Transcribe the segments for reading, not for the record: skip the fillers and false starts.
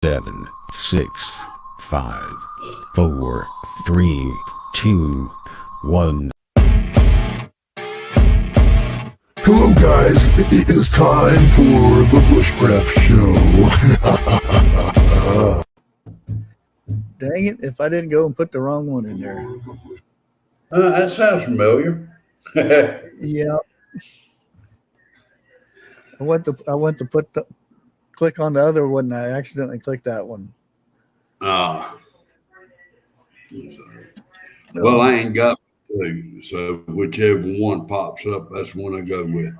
7, 6, 5, 4, 3, 2, 1. Hello guys, it is time for the Bushcraft show. Dang it, if I didn't go and put the wrong one in there. That sounds familiar. Yeah. I went to click on the other one and I accidentally clicked that one. Well, I ain't got two, so whichever one pops up, that's the one I go with.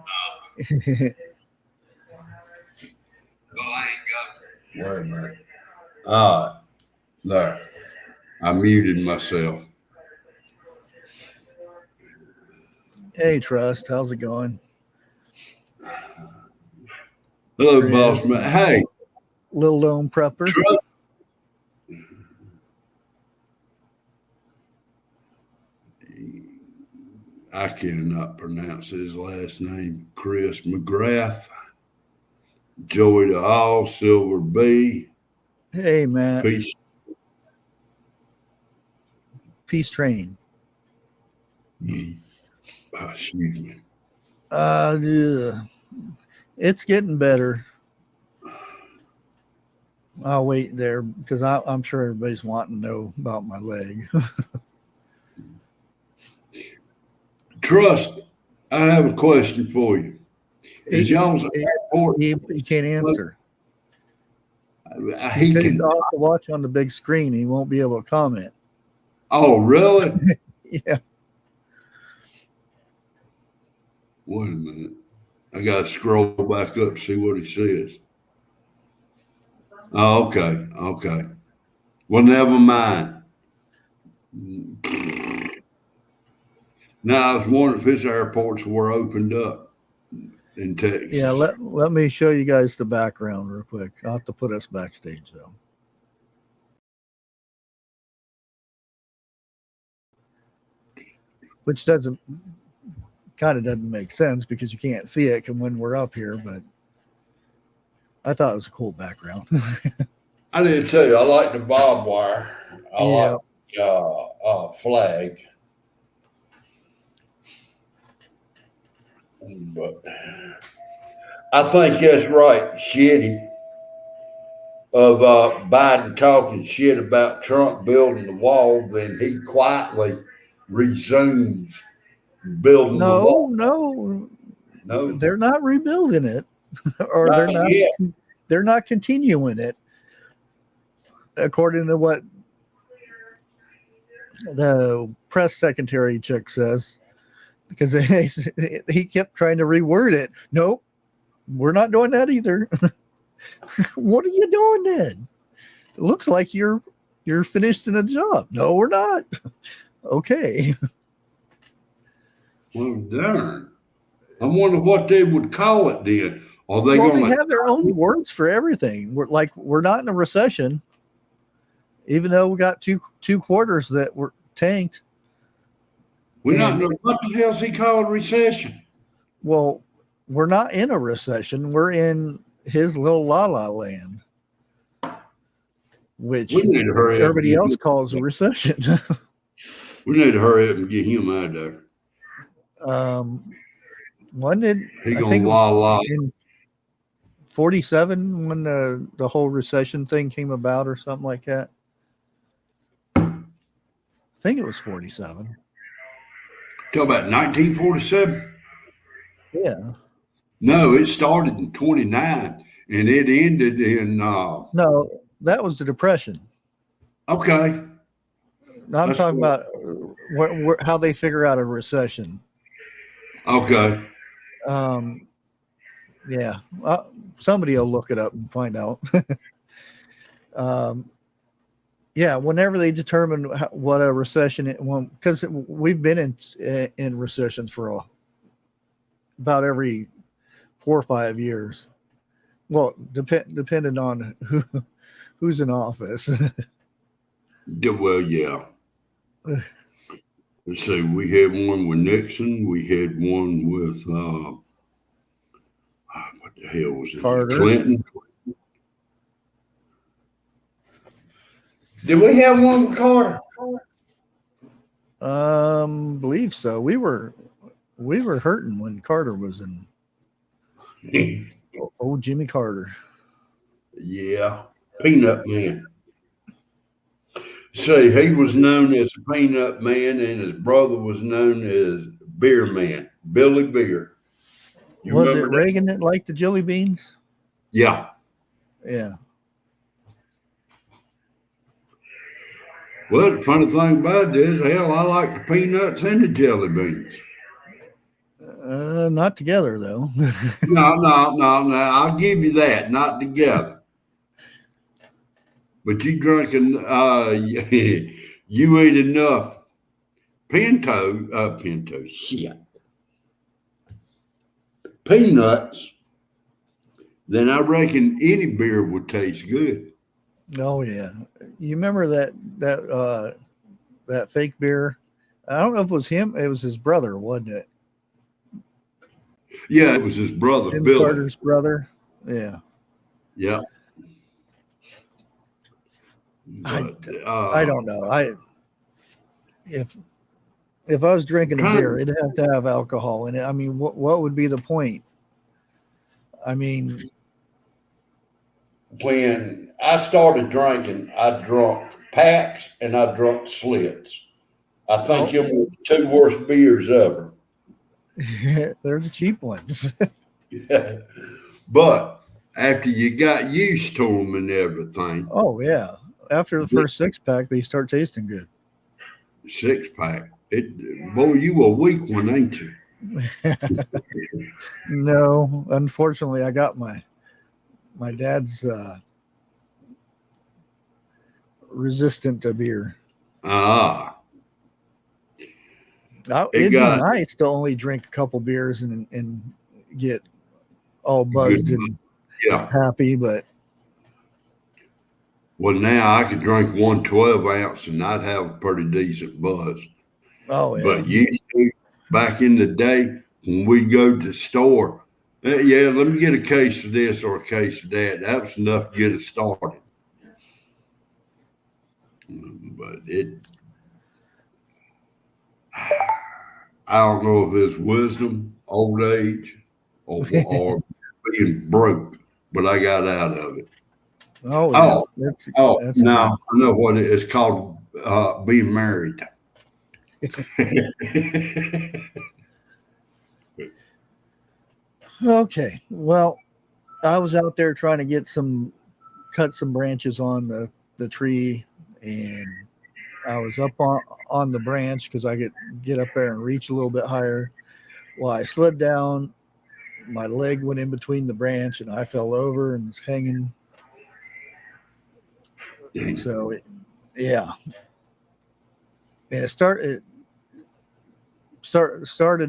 Well, I ain't got. Wait a minute. There. I muted myself. Hey, Trust, how's it going? Hello, Chris. boss man. Hey, Little Lone Prepper. Trust. I cannot pronounce his last name. Chris McGrath. Joy to all. Silver B. Hey, Matt. Peace. Peace Train. Excuse me. Yeah. It's getting better. I'll wait there because I'm sure everybody's wanting to know about my leg. Trust, I have a question for you. Is y'all's airport? He can't answer. He He's can. off to watch on the big screen. He won't be able to comment. Oh, really? Yeah. Wait a minute. I got to scroll back up to see what he says. Oh, okay. Okay. Well, never mind. Now, I was wondering if his airports were opened up in Texas. Yeah, let me show you guys the background real quick. I'll have to put us backstage, though. Which kind of doesn't make sense because you can't see it when we're up here, but I thought it was a cool background. I did too. I like the barbed wire. I Yeah. like flag. But I think that's right. Shitty of Biden talking shit about Trump building the wall, then he quietly resumes building the wall. No, they're not rebuilding it, or they're not continuing it, according to what the press secretary chick says. Because he kept trying to reword it. Nope, we're not doing that either. What are you doing then? It looks like you're finished in a job. No, we're not. Okay. Well, darn. I wonder what they would call it then. Are they going to have their own words for everything? We're not in a recession, even though we got two quarters that were tanked. We're not in what the hell's he called recession? Well, we're not in a recession. We're in his little la-la land, which everybody else calls a recession. We need to hurry up and get him out of there. When did he gonna la in 47 when the whole recession thing came about or something like that? I think it was 47. Talk about 1947? Yeah. No, it started in 29 and it ended in. No, that was the Depression. Okay. I'm talking about how they figure out a recession. Okay. Yeah. Somebody will look it up and find out. Yeah, whenever they determine what a recession is, because we've been in recessions for about every 4 or 5 years. Well, depending on who's in office. Well, yeah. Let's see. We had one with Nixon. We had one with what the hell was it? Carter. Clinton. Did we have one with Carter? Believe so. We were hurting when Carter was in. Old Jimmy Carter. Yeah, Peanut Man. See, he was known as Peanut Man, and his brother was known as Beer Man, Billy Beer. You Was it remember that? Reagan that liked the jelly beans? Yeah. Yeah. Well, the funny thing about it is, hell, I like the peanuts and the jelly beans. Not together though. No. I'll give you that. Not together. But you drinking, you ate enough shit, peanuts, then I reckon any beer would taste good. Oh yeah. You remember that fake beer? I don't know if it was him. It was his brother, wasn't it? Yeah, it was his brother, Jim Billy. Carter's brother. Yeah. Yeah. But, I don't know. If I was drinking a beer, it'd have to have alcohol in it. I mean, what would be the point? I mean, when I started drinking, I drunk Pabst and I drunk Slits. I think them were the two worst beers ever. they're the cheap ones. Yeah. But after you got used to them and everything. Oh yeah. After the first 6-pack, they start tasting good. 6-pack. Boy, you a weak one, ain't you? No, unfortunately, I got my dad's resistant to beer. It'd be nice to only drink a couple beers and get all buzzed and happy, but well, now I could drink 1 12-ounce and I'd have a pretty decent buzz. Oh yeah. But back in the day when we'd go to the store, let me get a case of this or a case of that. That was enough to get it started. But I don't know if it's wisdom, old age, or being broke, but I got out of it. Oh, that's I know what it is called, being married. Okay. Well, I was out there trying to cut some branches on the tree, and I was up on the branch because I could get up there and reach a little bit higher. Well, I slid down, my leg went in between the branch, and I fell over and was hanging. So, and it started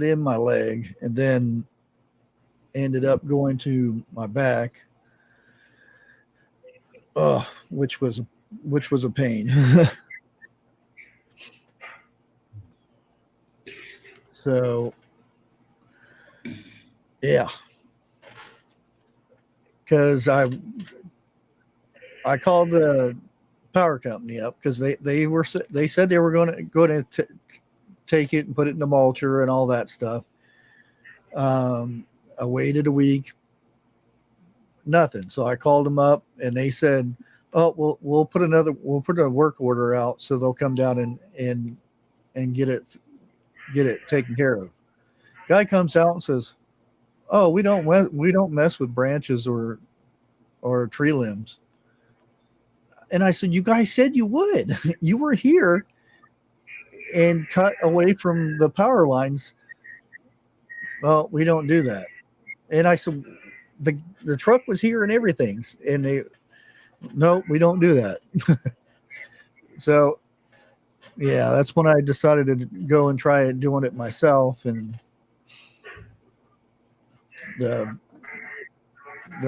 in my leg, and then ended up going to my back, which was a pain. So, yeah, because I called the power company up because they said they were going to take it and put it in the mulcher and all that stuff. I waited a week, nothing. So I called them up and they said, "Oh, we'll put a work order out so they'll come down and get it taken care of." Guy comes out and says, "Oh, we don't mess with branches or tree limbs." And I said, "You guys said you would. You were here and cut away from the power lines." "Well, we don't do that." And I said, the truck was here and everything. And "No, we don't do that." So, yeah, that's when I decided to go and try doing it myself. And the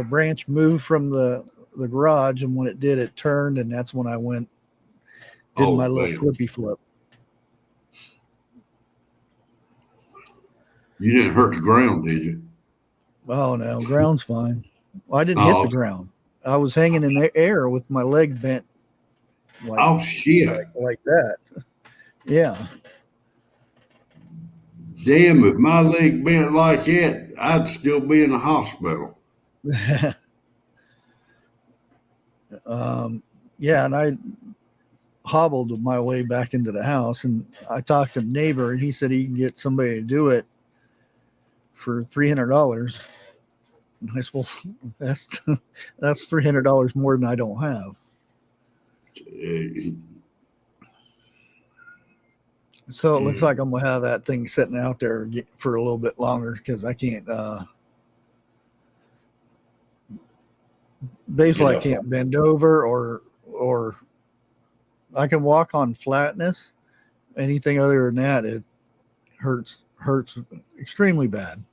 branch moved from the garage, and when it did, it turned, and that's when I did my little flippy flip. You didn't hurt the ground, did you? Oh no, ground's fine. Well, I didn't hit the ground. I was hanging in the air with my leg bent like Oh shit! like that. Yeah. Damn, if my leg bent like that, I'd still be in the hospital. Yeah, and I hobbled my way back into the house, and I talked to the neighbor, and he said he can get somebody to do it for $300. And I said, well, that's $300 more than I don't have. So it looks like I'm gonna have that thing sitting out there for a little bit longer because I can't. Basically, I can't bend over or I can walk on flatness. Anything other than that, it hurts extremely bad.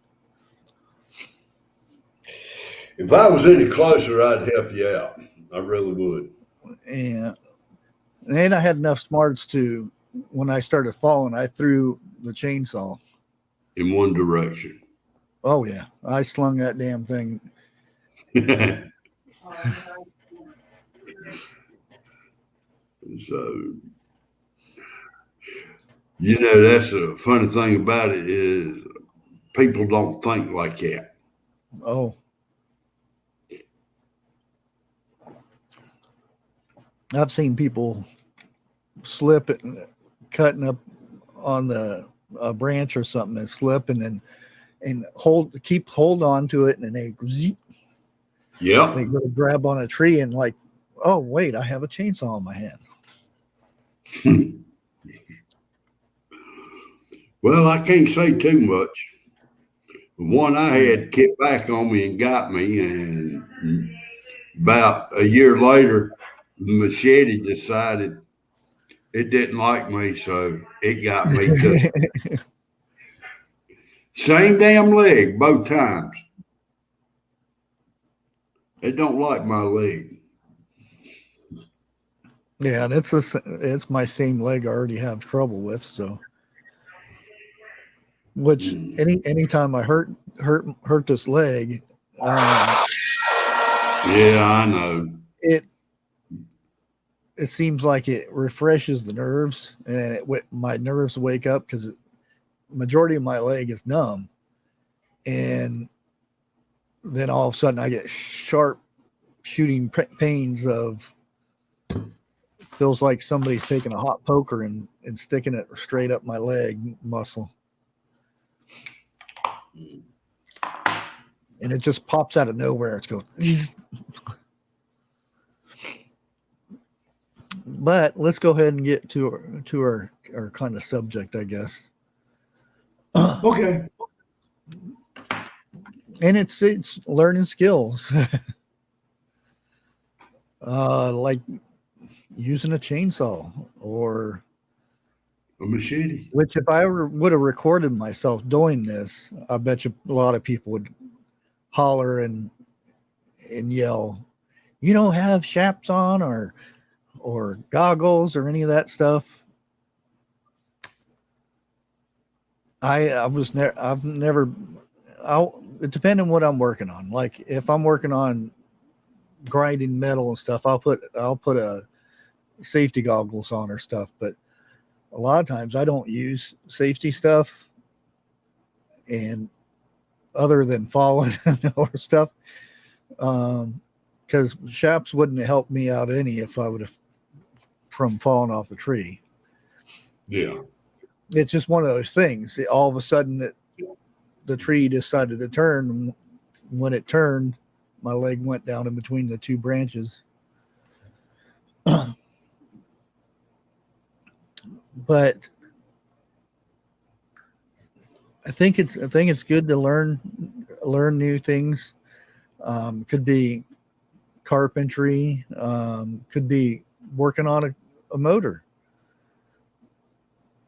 If I was any closer, I'd help you out. I really would. And I had enough smarts to, when I started falling, I threw the chainsaw In one direction. Oh yeah, I slung that damn thing. So, that's a funny thing about it is people don't think like that. Oh, I've seen people slip it, cutting up on the a branch or something and slip and keep hold on to it, and then they Yeah. go to grab on a tree and like, oh wait, I have a chainsaw in my hand. Well, I can't say too much. The one I had kept back on me and got me, and about a year later, the machete decided it didn't like me, so it got me too. Same damn leg both times. It don't like my leg. Yeah, and it's my same leg I already have trouble with, so which anytime I hurt this leg, yeah, I know. It seems like it refreshes the nerves, and my nerves wake up because majority of my leg is numb, and then all of a sudden I get sharp shooting pains of feels like somebody's taking a hot poker and sticking it straight up my leg muscle, and it just pops out of nowhere. It's going. But let's go ahead and get to our kind of subject, I guess. Okay. And it's learning skills, like using a chainsaw or a machete. Which, if I would have recorded myself doing this, I bet you a lot of people would holler and yell, "You don't have chaps on or goggles or any of that stuff." I've never. It depends on what I'm working on. Like if I'm working on grinding metal and stuff, I'll put a safety goggles on or stuff. But a lot of times I don't use safety stuff, and other than falling or stuff, because chaps wouldn't help me out any if I would have from falling off a tree. Yeah, it's just one of those things. All of a sudden, the tree decided to turn. When it turned, my leg went down in between the two branches. But I think it's good to learn new things. Could be carpentry. Could be working on a motor.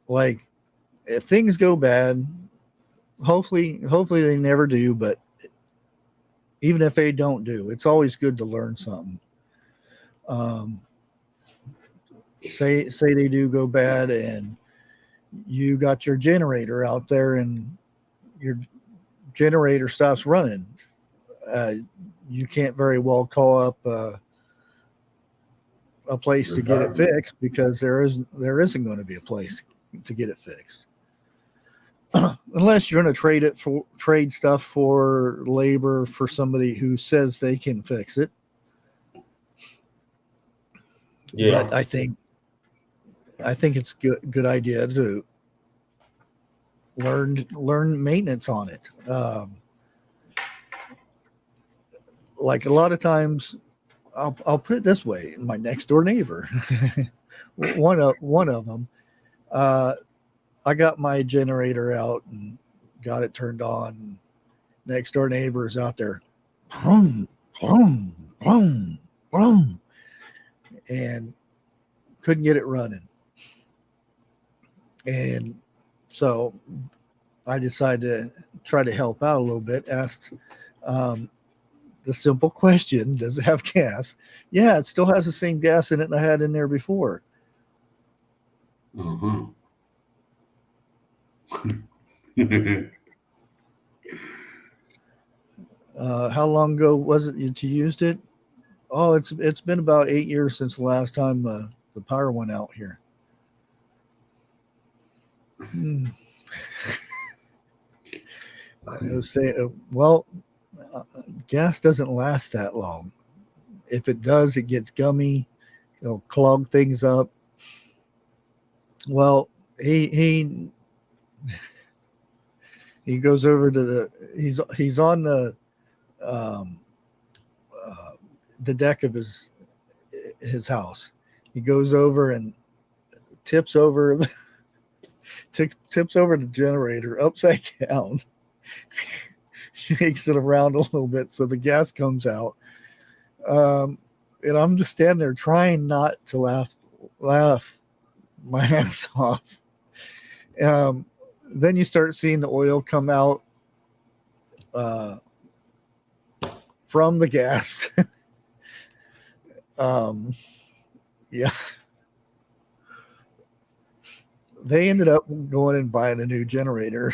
Like if things go bad, hopefully they never do, but even if they don't do, it's always good to learn something. Say they do go bad and you got your generator out there and your generator stops running. You can't very well call up a a place to get it fixed, because there isn't going to be a place to get it fixed. Unless you're going to trade stuff for labor for somebody who says they can fix it. Yeah. But I think it's good idea to learn maintenance on it. Like a lot of times, I'll put it this way: my next door neighbor, one of them, I got my generator out and got it turned on. Next door neighbor is out there, boom, boom, boom, boom, and couldn't get it running. And so I decided to try to help out a little bit. Asked the simple question, does it have gas? Yeah, it still has the same gas in it I had in there before. Uh-huh. How long ago was it that you used it? Oh, it's been about 8 years since the last time the power went out here. I was saying, well, gas doesn't last that long. If it does, it gets gummy. It'll clog things up. Well, he goes over to he's on the deck of his house. He goes over and tips over the generator upside down, shakes it around a little bit so the gas comes out. And I'm just standing there trying not to laugh my ass off. Then you start seeing the oil come out from the gas. Yeah. They ended up going and buying a new generator.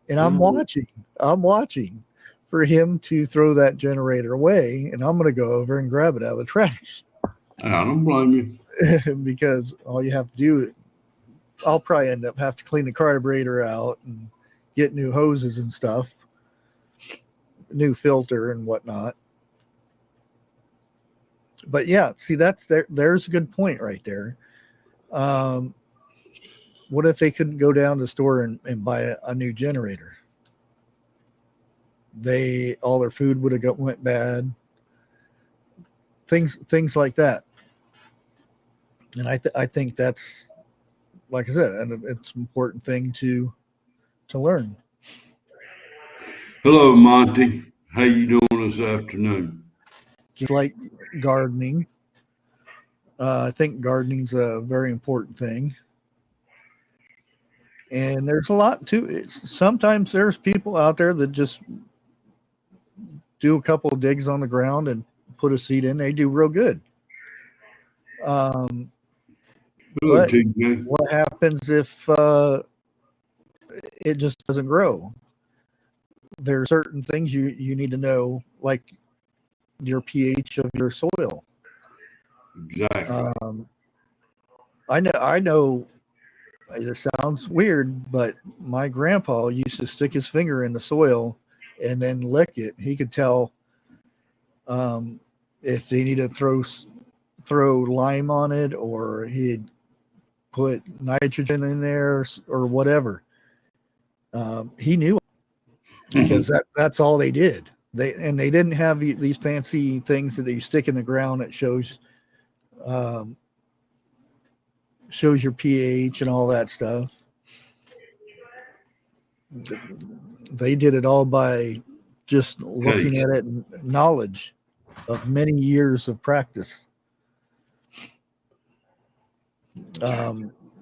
And I'm watching for him to throw that generator away, and I'm going to go over and grab it out of the trash. I don't blame you. Because all you have to do, I'll probably end up have to clean the carburetor out and get new hoses and stuff, new filter and whatnot. But yeah, see, there's a good point right there. What if they couldn't go down to the store and buy a new generator? All their food would have went bad. Things like that. And I think that's, like I said, and it's an important thing to learn. Hello, Monty. How you doing this afternoon? Just like gardening. I think gardening's a very important thing. And there's a lot to it. Sometimes there's people out there that just do a couple of digs on the ground and put a seed in. They do real good. But what happens if it just doesn't grow? There are certain things you need to know, like your pH of your soil. Exactly. I know it sounds weird, but my grandpa used to stick his finger in the soil and then lick it. He could tell if they need to throw lime on it, or he'd put nitrogen in there or whatever. He knew, because that's all they did. They didn't have these fancy things that you stick in the ground that shows your pH and all that stuff. They did it all by just looking at it and knowledge of many years of practice.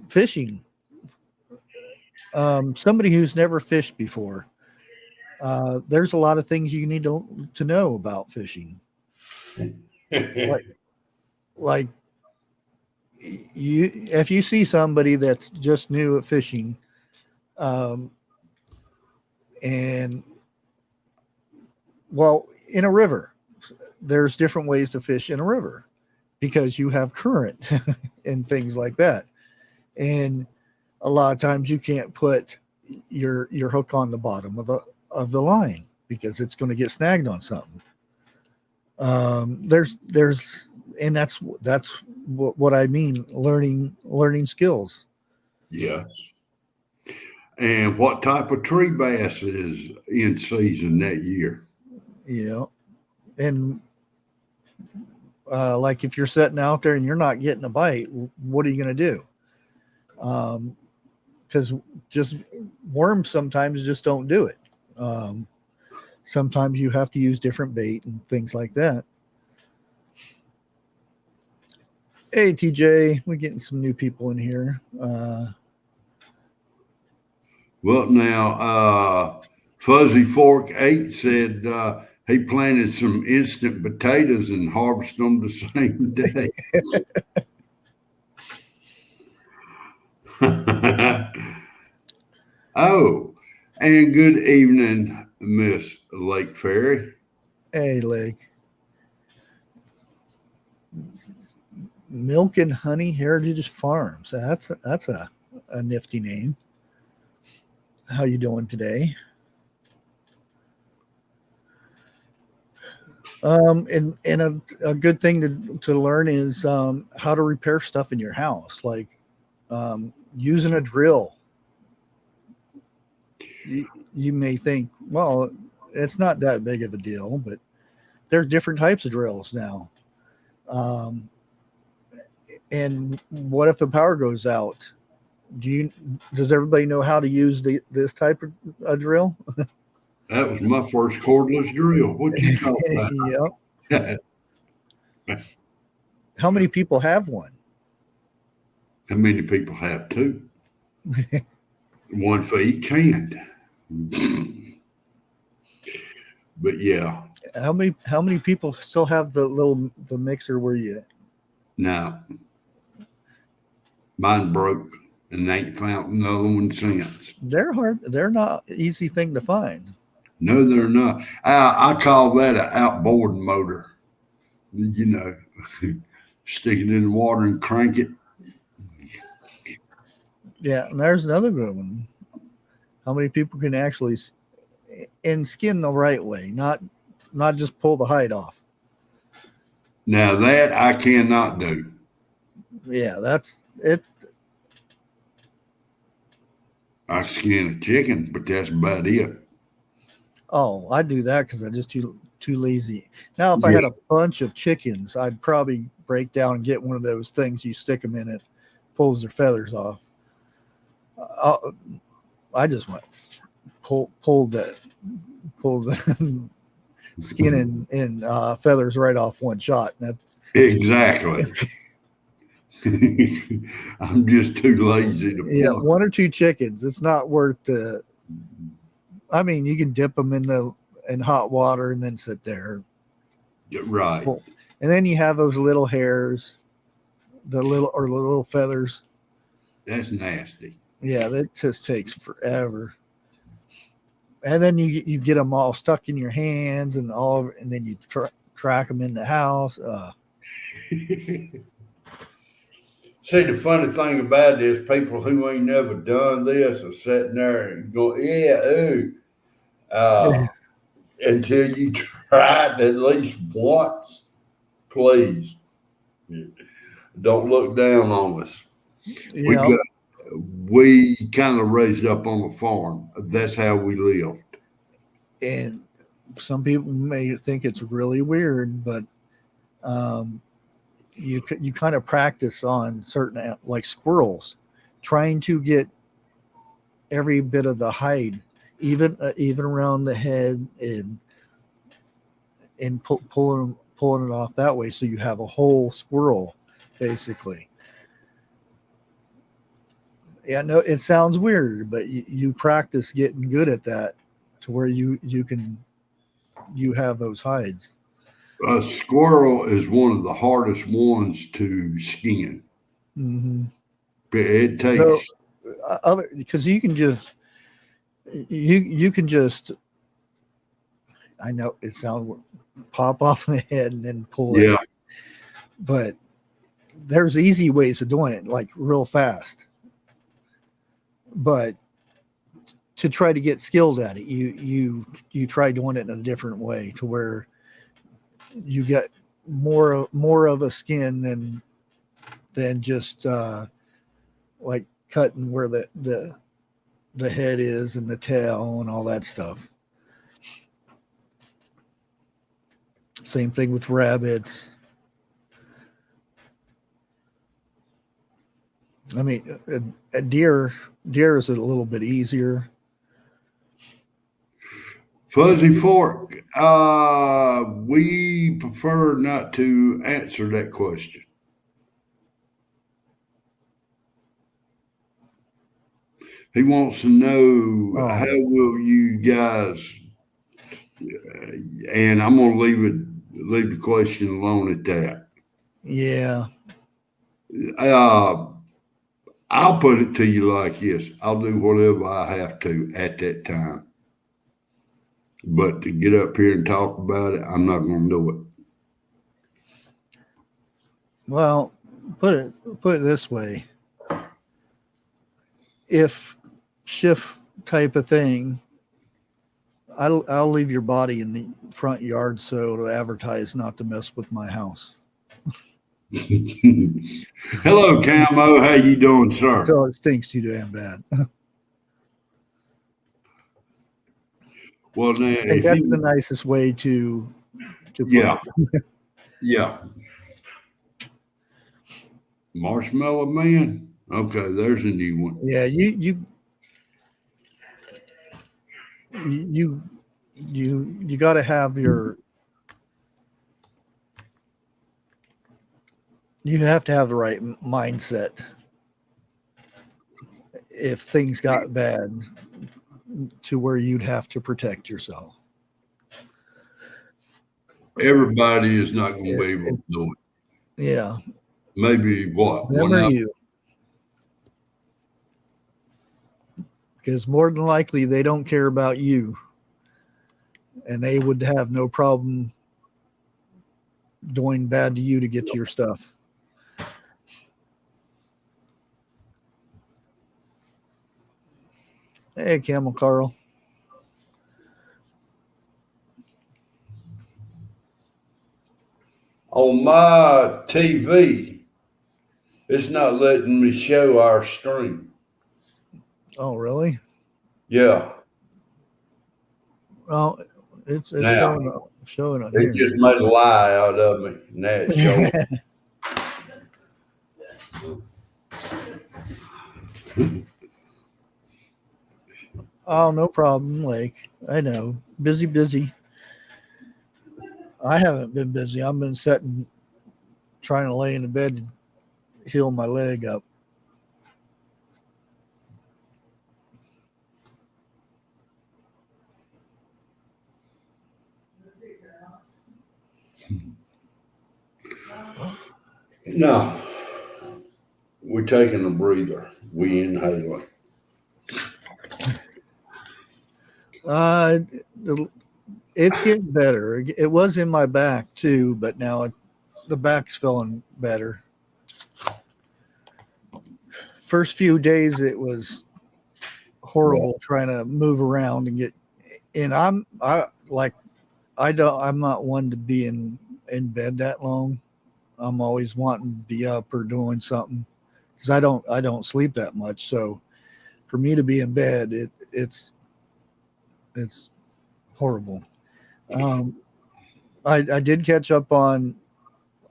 Fishing. Somebody who's never fished before. There's a lot of things you need to know about fishing. like if you see somebody that's just new at fishing, and well, in a river, there's different ways to fish in a river. because you have current and things like that. And a lot of times you can't put your hook on the bottom of the line because it's going to get snagged on something. There's and that's what I mean, learning skills. Yes. And what type of tree bass is in season that year? And like if you're sitting out there and you're not getting a bite, what are you going to do? Because just worms sometimes just don't do it. Sometimes you have to use different bait and things like that. Hey, TJ, we're getting some new people in here. Well, now, Fuzzy Fork 8 said he planted some instant potatoes and harvested them the same day. Oh, and good evening, Miss Lake Fairy. Hey, Lake. Milk and Honey Heritage Farms. That's a nifty name. How you doing today? And a good thing to learn is how to repair stuff in your house, like using a drill. You may think, well, it's not that big of a deal, but there's different types of drills now. And what if the power goes out? Does everybody know how to use this type of drill? That was my first cordless drill. What you talking about? Yep. How many people have one? How many people have two? One for each hand. But yeah. How many people still have the mixer where you? Now, mine broke and ain't found another one since. They're hard. They're not easy thing to find. No, they're not. I call that an outboard motor. You know, stick it in the water and crank it. Yeah, and there's another good one. How many people can actually skin the right way, not just pull the hide off? Now that I cannot do. Yeah, that's it. I skin a chicken, but that's about it. Oh, I do that because I'm just too lazy. Now, if I had a bunch of chickens, I'd probably break down and get one of those things you stick them in, it pulls their feathers off. I just went pull the skin and feathers right off one shot. Exactly. I'm just too lazy to pull. Yeah, one or two chickens. It's not worth the. I mean, you can dip them in hot water and then sit there. Right. And then you have those little hairs, the little feathers. That's nasty. Yeah, that just takes forever. And then you get them all stuck in your hands and then you track them in the house. See, the funny thing about it is people who ain't never done this are sitting there and go, until you try it at least once, please. Don't look down on us. Yeah. We kind of raised up on a farm. That's how we lived. And some people may think it's really weird, but you kind of practice on certain, like squirrels, trying to get every bit of the hide, even around the head, and pulling it off that way, so you have a whole squirrel, basically. Yeah, no, it sounds weird, but you practice getting good at that to where you have those hides. A squirrel is one of the hardest ones to skin. Mm-hmm. It takes because you can just I know it sounds pop off in the head and then pull it. Yeah. But there's easy ways of doing it, like real fast. But to try to get skills at it, you try doing it in a different way to where you get more of a skin than just like cutting where the head is and the tail and all that stuff. Same thing with rabbits. I mean, a deer is a little bit easier. Fuzzy Fork, we prefer not to answer that question. He wants to know how will you guys, and I'm going to leave the question alone at that. Yeah. I'll put it to you like this. I'll do whatever I have to at that time. But to get up here and talk about it, I'm not going to do it. Well, put it this way. If shift type of thing, I'll leave your body in the front yard so to advertise not to mess with my house. Hello, Camo. How you doing, sir? So it stinks too damn bad. Well, now, that's the nicest way to put yeah, it. Yeah. Marshmallow Man. Okay, there's a new one. Yeah, you got to have you have to have the right mindset if things got bad to where you'd have to protect yourself. Everybody is not going to be able to do it. Yeah. Maybe what? Them or you. Because more than likely they don't care about you. And they would have no problem doing bad to you to get your stuff. Hey, Camel Carl. On my TV, it's not letting me show our stream. Oh, really? Yeah. Well, it's Now, showing on it here. just made a lie out of me. Now it's showing. Oh, no problem, Lake. I know. Busy. I haven't been busy. I've been trying to lay in the bed and heal my leg up. No. We're taking a breather. We inhaling. It's getting better. It was in my back too, but now the back's feeling better. First few days it was horrible trying to move around and get. And I'm not one to be in bed that long. I'm always wanting to be up or doing something because I don't sleep that much. So for me to be in bed, it's horrible. I did catch up on.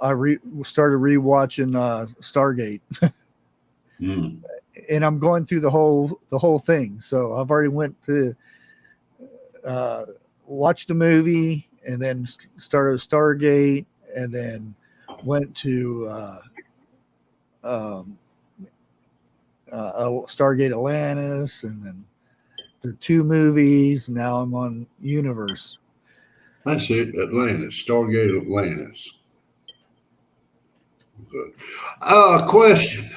Started rewatching Stargate, and I'm going through the whole thing. So I've already went to watch the movie, and then started Stargate, and then went to Stargate Atlantis, and then the 2 movies. Now I'm on Universe. That's it, Atlantis, Stargate Atlantis. Good. Question.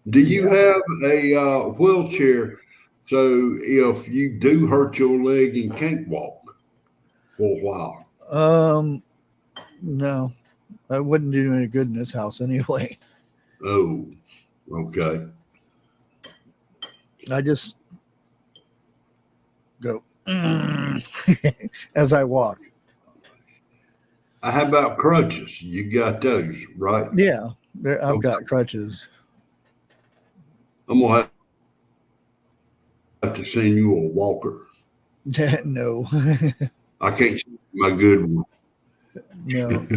Do you have a wheelchair so if you do hurt your leg and can't walk for a while? No. That wouldn't do any good in this house anyway. Oh, okay. I just go as I walk. How about crutches? You got those, right? Yeah, I've got crutches. I'm gonna have to send you a walker. No, I can't see my good one. no.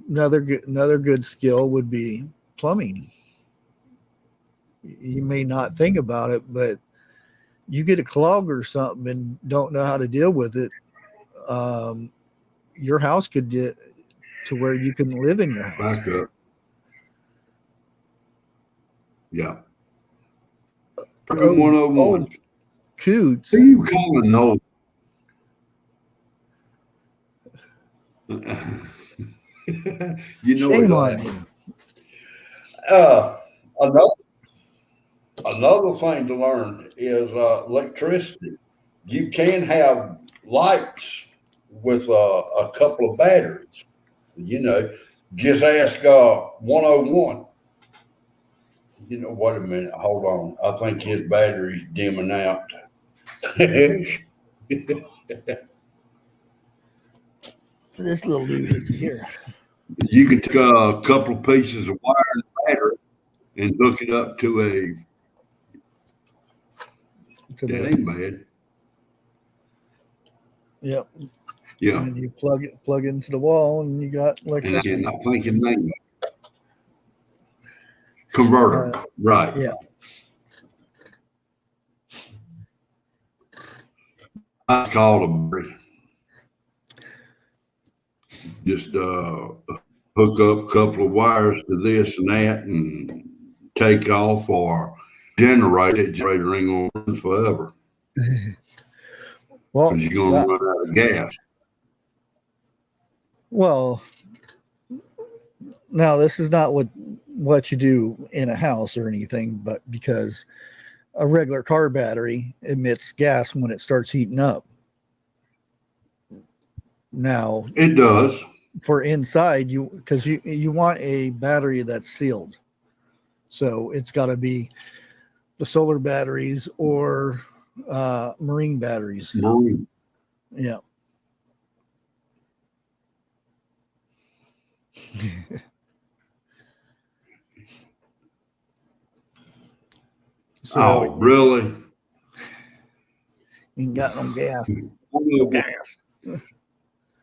Another good skill would be plumbing. You may not think about it, but you get a clog or something and don't know how to deal with it. Your house could get to where you couldn't live in your house. Back up. Yeah. 101. Coots. Who you calling no? You know Shame it. on you. Another thing to learn is electricity. You can have lights with a couple of batteries. You know, just ask 101. You know, wait a minute, hold on. I think his battery's dimming out. This little dude here. You can take a couple of pieces of wire and battery and hook it up to a. That ain't bad. Yep. Yeah. And you plug into the wall, and you got electricity. And I'm thinking name converter, right? Yeah. I call them. Just hook up a couple of wires to this and that, and take off or generate it. Generator ain't gonna run forever. Well, because you're gonna run out of gas. Well, now this is not what you do in a house or anything, but because a regular car battery emits gas when it starts heating up. Now it does. For inside, because you want a battery that's sealed, so it's got to be the solar batteries or marine batteries. Marine. Yeah. So, really? You ain't got no gas. Gas.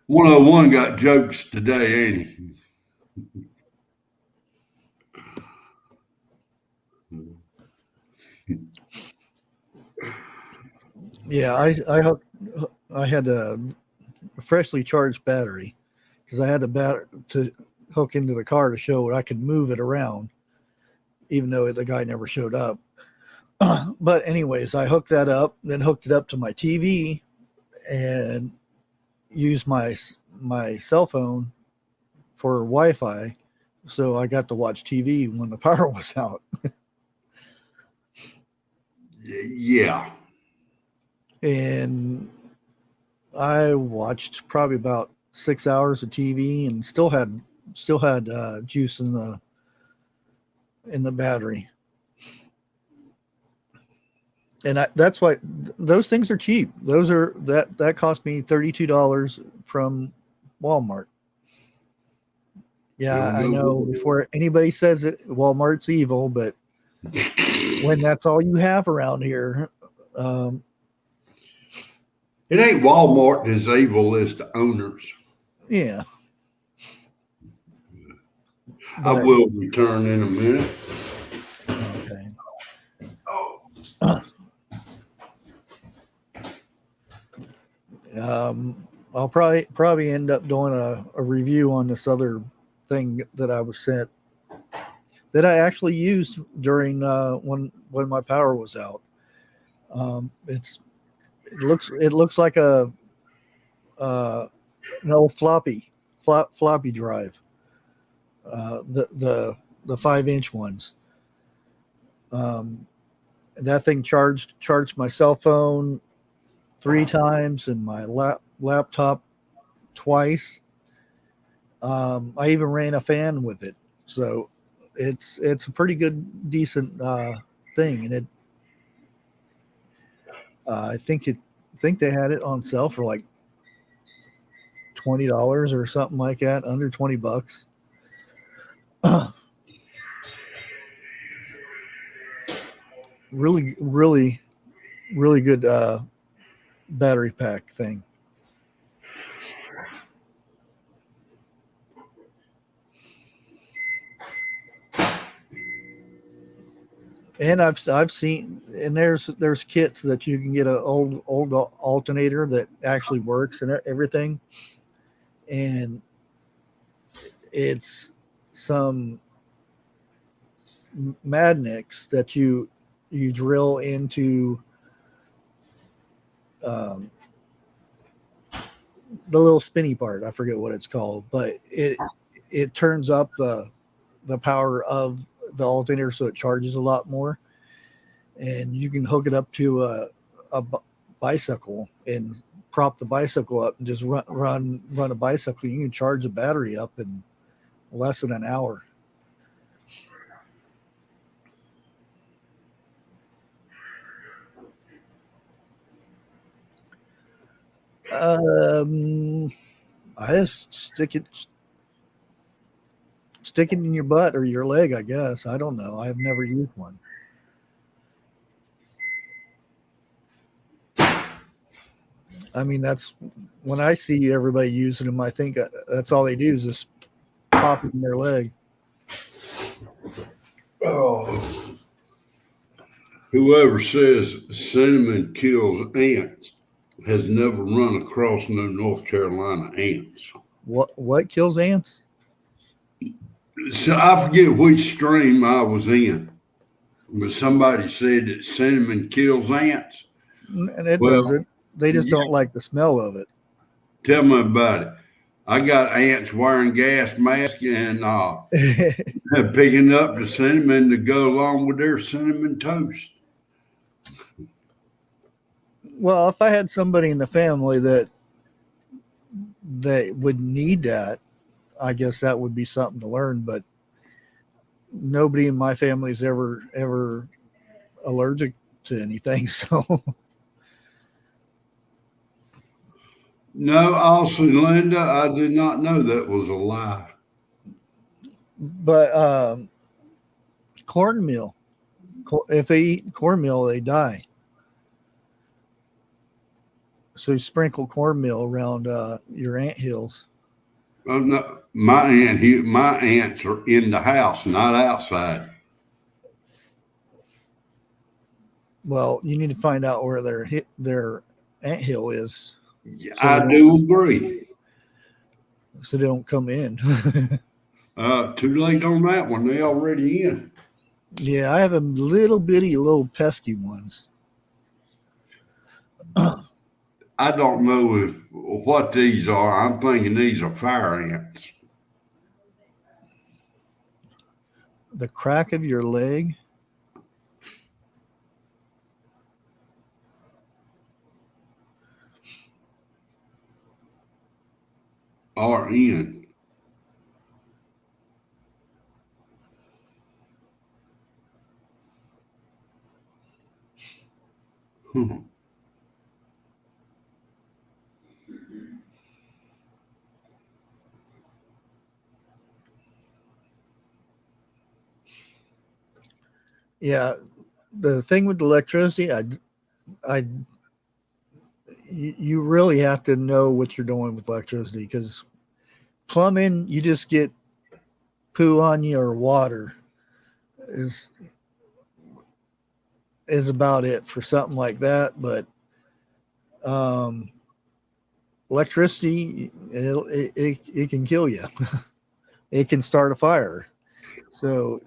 101 got jokes today, ain't he? Yeah, I had a freshly charged battery because I had to hook into the car to show I could move it around, even though the guy never showed up. But anyways, I hooked that up, then hooked it up to my TV, and used my cell phone for Wi-Fi, so I got to watch TV when the power was out. Yeah. And I watched probably about 6 hours of TV and still had juice in the battery. And that's why those things are cheap. That cost me $32 from Walmart. Yeah, I know before anybody says it, Walmart's evil, but when that's all you have around here, it ain't Walmart as evil as the owners. Yeah. I will return in a minute. Okay. I'll probably end up doing a review on this other thing that I was sent that I actually used during when my power was out. It looks like an old floppy drive, the 5-inch ones. That thing charged my cell phone 3 times and my laptop twice. I even ran a fan with it, so it's a pretty good, decent thing. And it, I think they had it on sale for like $20 or something like that, under $20. Really, really, really good battery pack thing. And I've seen, and there's kits that you can get an old alternator that actually works and everything, and it's some magnets that you drill into the little spinny part. I forget what it's called, but it turns up the power of the alternator so it charges a lot more, and you can hook it up to a bicycle and prop the bicycle up and just run a bicycle. You can charge the battery up in less than an hour. I just stick it in your butt or your leg, I guess. I don't know. I've never used one. I mean, that's when I see everybody using them, I think that's all they do is just pop it in their leg. Oh. Whoever says cinnamon kills ants has never run across no North Carolina ants. What kills ants? So I forget which stream I was in, but somebody said that cinnamon kills ants. And it doesn't. They just don't like the smell of it. Tell me about it. I got ants wearing gas masks and picking up the cinnamon to go along with their cinnamon toast. Well, if I had somebody in the family that would need that, I guess that would be something to learn. But nobody in my family is ever allergic to anything. So no, also, Linda, I did not know that was a lie. But cornmeal, if they eat cornmeal, they die. So you sprinkle cornmeal around your ant hills. No, my ants are in the house, not outside. Well, you need to find out where their ant hill is. So I do agree. So they don't come in. Too late on that one. They already in. Yeah, I have a little pesky ones. I don't know what these are. I'm thinking these are fire ants. The crack of your leg. Are in. Yeah, the thing with electricity, you really have to know what you're doing with electricity, because plumbing, you just get poo on you or water is about it for something like that. But electricity, it can kill you. It can start a fire. So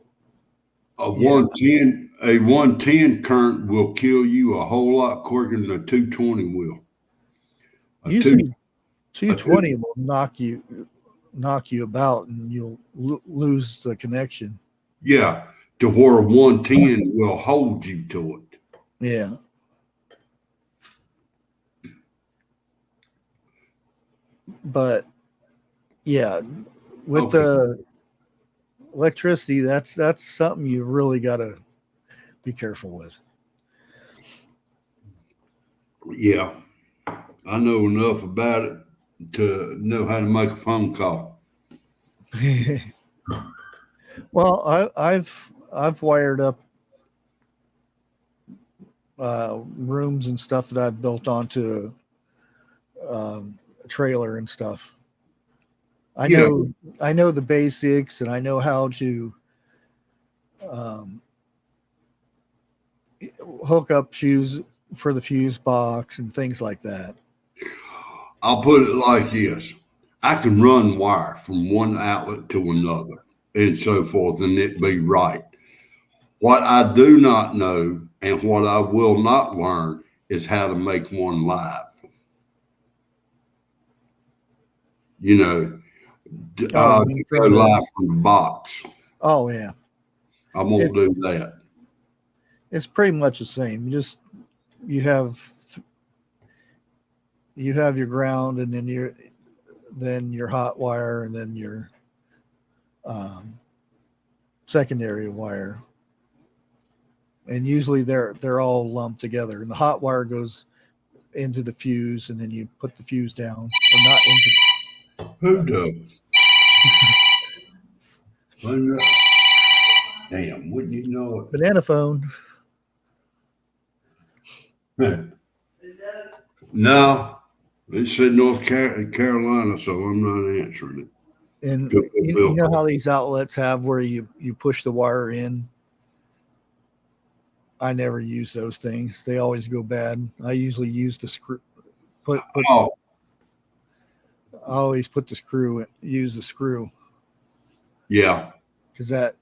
a 110 current will kill you a whole lot quicker than a 220 will. Usually 220 will knock you about, and you'll lose the connection. Yeah, to where 110 will hold you to it. Yeah. But yeah, with Okay. the electricity, that's something you really got to be careful with. Yeah, I know enough about it to know how to make a phone call. Well, I've wired up rooms and stuff that I've built onto a trailer and stuff. Yeah. I know the basics, and I know how to um, hook up fuse for the fuse box and things like that. I'll put it like this. I can run wire from one outlet to another and so forth, and it be right. What I do not know and what I will not learn is how to make one live. You know, Oh, you mean to go from the? live from the box. Oh yeah, I won't it, do that. it's pretty much the same. You have you have your ground, and then your hot wire, and then your um, secondary wire, and usually they're all lumped together. And the hot wire goes into the fuse, and then you put the fuse down, or not into. Who does? Damn, wouldn't you know Banana phone. it? No, it said North Carolina, so I'm not answering it. And Go you Bill. know how these outlets have where you push the wire in. I never use those things. They always go bad. I usually use the screw. Oh, I always put the screw. Use the screw yeah. because that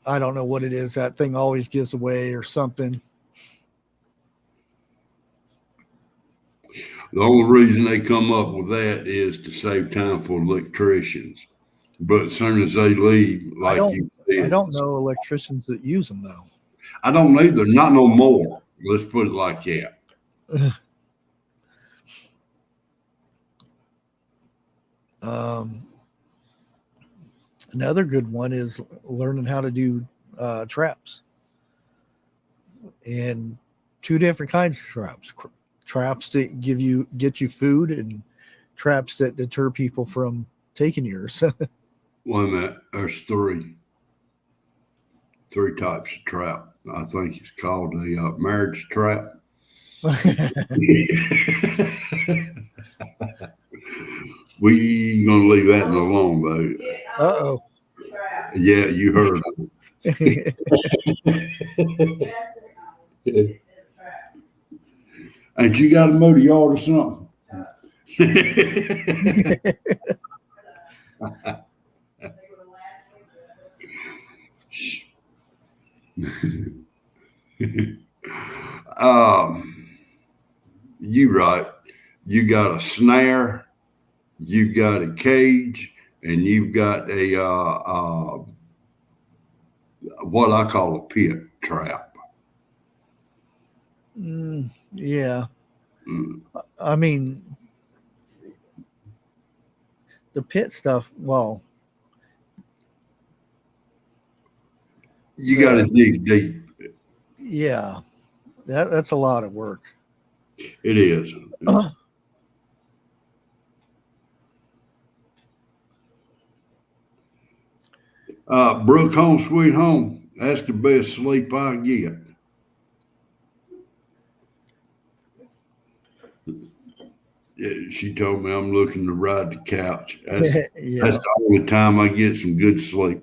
I don't know what it is. That thing always gives away or something. The only reason they come up with that is to save time for electricians. But as soon as they leave, I like don't. you I said, don't know electricians that use them though. I don't either. Not no more. Let's put it like that. Um, Another good one is learning how to do traps, and two different kinds of traps: traps that get you food, and traps that deter people from taking yours. Wait a minute. There's three types of trap. I think it's called a marriage trap. We gonna leave that alone though. Uh-oh. Yeah, you heard. Ain't you got to mow the yard or something? um, you right. You got a snare, you got a cage, and you've got a what I call a pit trap. Yeah. Mm. I mean, the pit stuff, well, You got to dig deep. yeah, that's a lot of work. It is. Brooke Home Sweet Home. That's the best sleep I get. Yeah, she told me I'm looking to ride the couch. That's Yeah. the only time I get some good sleep.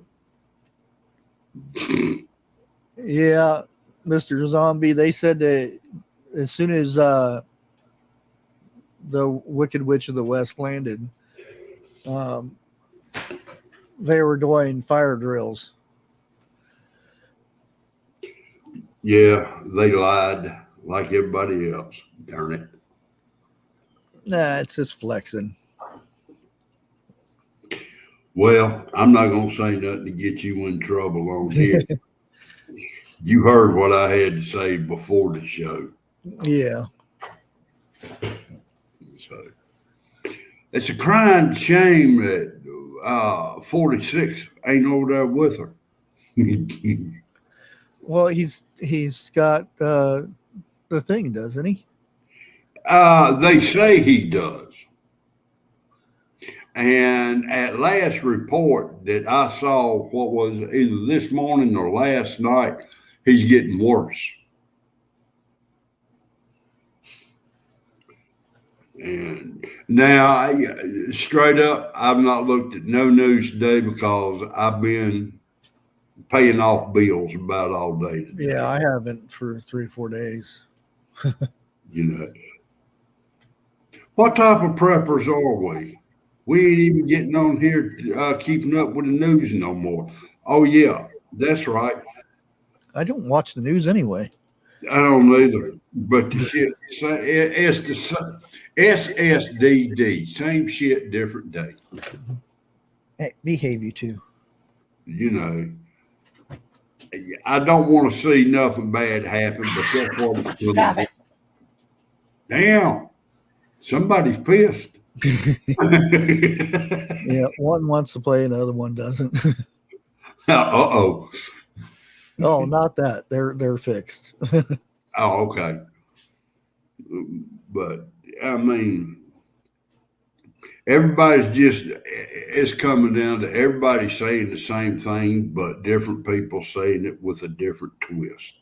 Yeah, Mr. Zombie, they said that as soon as the Wicked Witch of the West landed, um, they were doing fire drills. Yeah, they lied like everybody else. Darn it. Nah, it's just flexing. Well, I'm not going to say nothing to get you in trouble on here. You heard what I had to say before the show. Yeah. So it's a crying shame that 46 ain't over there with her. Well, he's got the thing, doesn't he? They say he does. And at last report that I saw, what was either this morning or last night, he's getting worse. And now, straight up, I've not looked at no news today because I've been paying off bills about all day today. Yeah, I haven't for 3 or 4 days. You know, what type of preppers are we? We ain't even getting on here keeping up with the news no more. Oh, yeah, that's right. I don't watch the news anyway. I don't either. But the shit, it's the SSDD, same shit, different day. Hey, behave, you two. You know, I don't want to see nothing bad happen, but that's what it's going to be. Damn, somebody's pissed. Yeah, one wants to play, another one doesn't. Uh-oh. Oh, not that. They're fixed. Oh, okay. But I mean, it's coming down to everybody saying the same thing, but different people saying it with a different twist,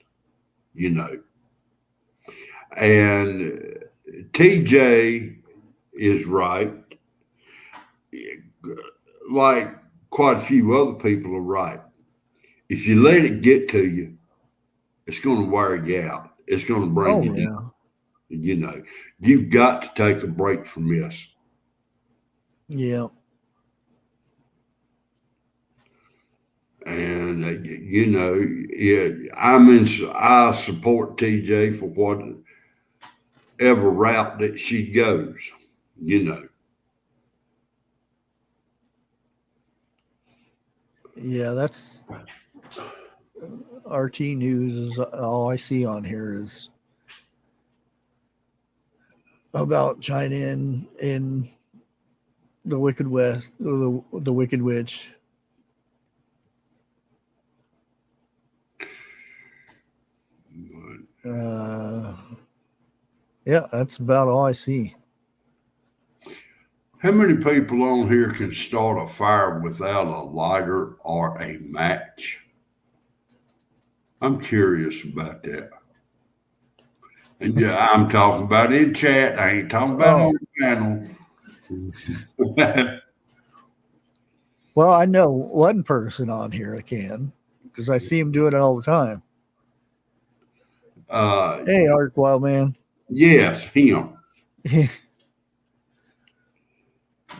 you know. And TJ is right. Like quite a few other people are right. If you let it get to you, it's going to wear you out. It's going to bring you down. You know, you've got to take a break from this. Yeah. And you know, I support TJ for whatever route that she goes. You know. Yeah, that's RT News is all I see on here is about China in the Wicked West, the Wicked Witch. Yeah, that's about all I see. How many people on here can start a fire without a lighter or a match? I'm curious about that. And yeah, I'm talking about in chat. I ain't talking about on the channel. Well, I know one person on here that can, because I see him doing it all the time. Hey, Ark Wildman. Yes, him.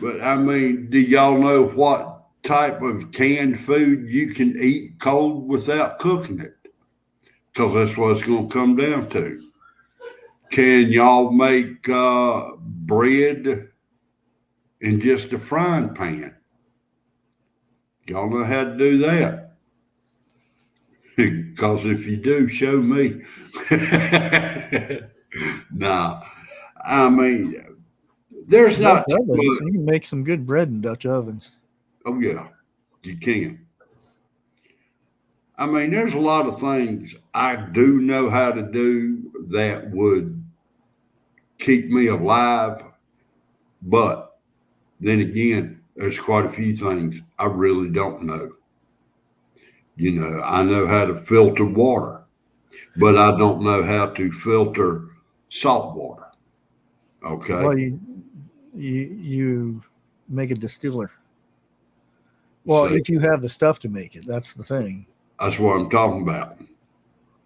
But I mean, do y'all know what type of canned food you can eat cold without cooking it? Because that's what it's going to come down to. Can y'all make bread in just a frying pan? Y'all know how to do that? Because if you do, show me. Nah, I mean, there's not. You can make some good bread in Dutch ovens. Oh, yeah, you can. I mean, there's a lot of things I do know how to do that would keep me alive. But then again, there's quite a few things I really don't know. You know, I know how to filter water, but I don't know how to filter salt water. Okay. Well, you make a distiller. Well, if you have the stuff to make it, that's the thing. That's what I'm talking about.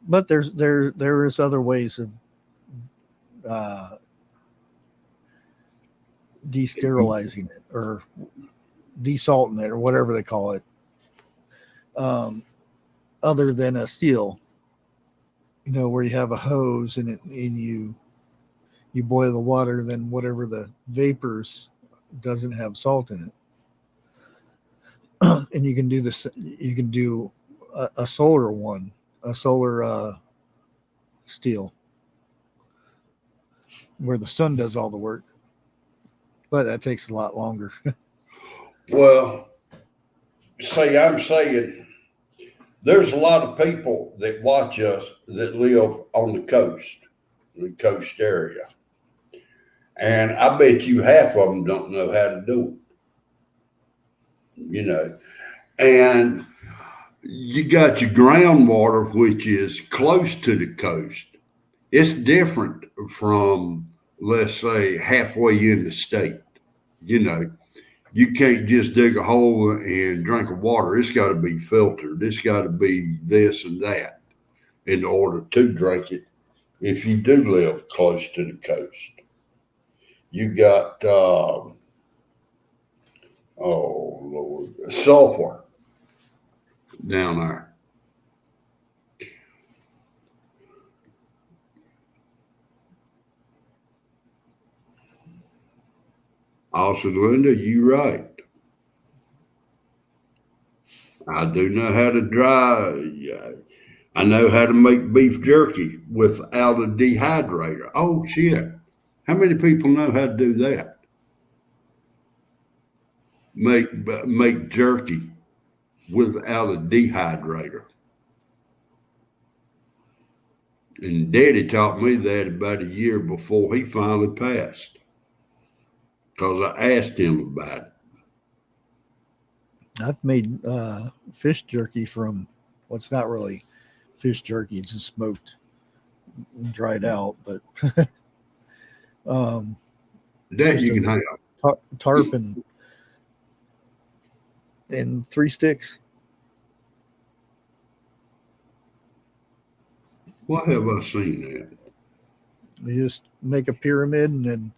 But there is other ways of de-sterilizing it or desalting it or whatever they call it, other than a steel. You know, where you have a hose and you boil the water, then whatever the vapors doesn't have salt in it. And you can do this. You can do a solar one a solar steel where the sun does all the work, but that takes a lot longer. Well, see, I'm saying there's a lot of people that watch us that live on the coast area. And I bet you half of them don't know how to do it, And you got your groundwater, which is close to the coast. It's different from, let's say, halfway in the state. You can't just dig a hole and drink of water. It's got to be filtered. It's got to be this and that in order to drink it if you do live close to the coast. You got, oh, Lord, sulfur down there. Also, Linda, you right. I do know how to dry. I know how to make beef jerky without a dehydrator. Oh, shit. How many people know how to do that? Make jerky without a dehydrator. And Daddy taught me that about a year before he finally passed, because I asked him about it. I've made fish jerky from what's not really fish jerky; it's just smoked, dried out. But that you can have tarp and 3 sticks. Why have I seen that? You just make a pyramid and then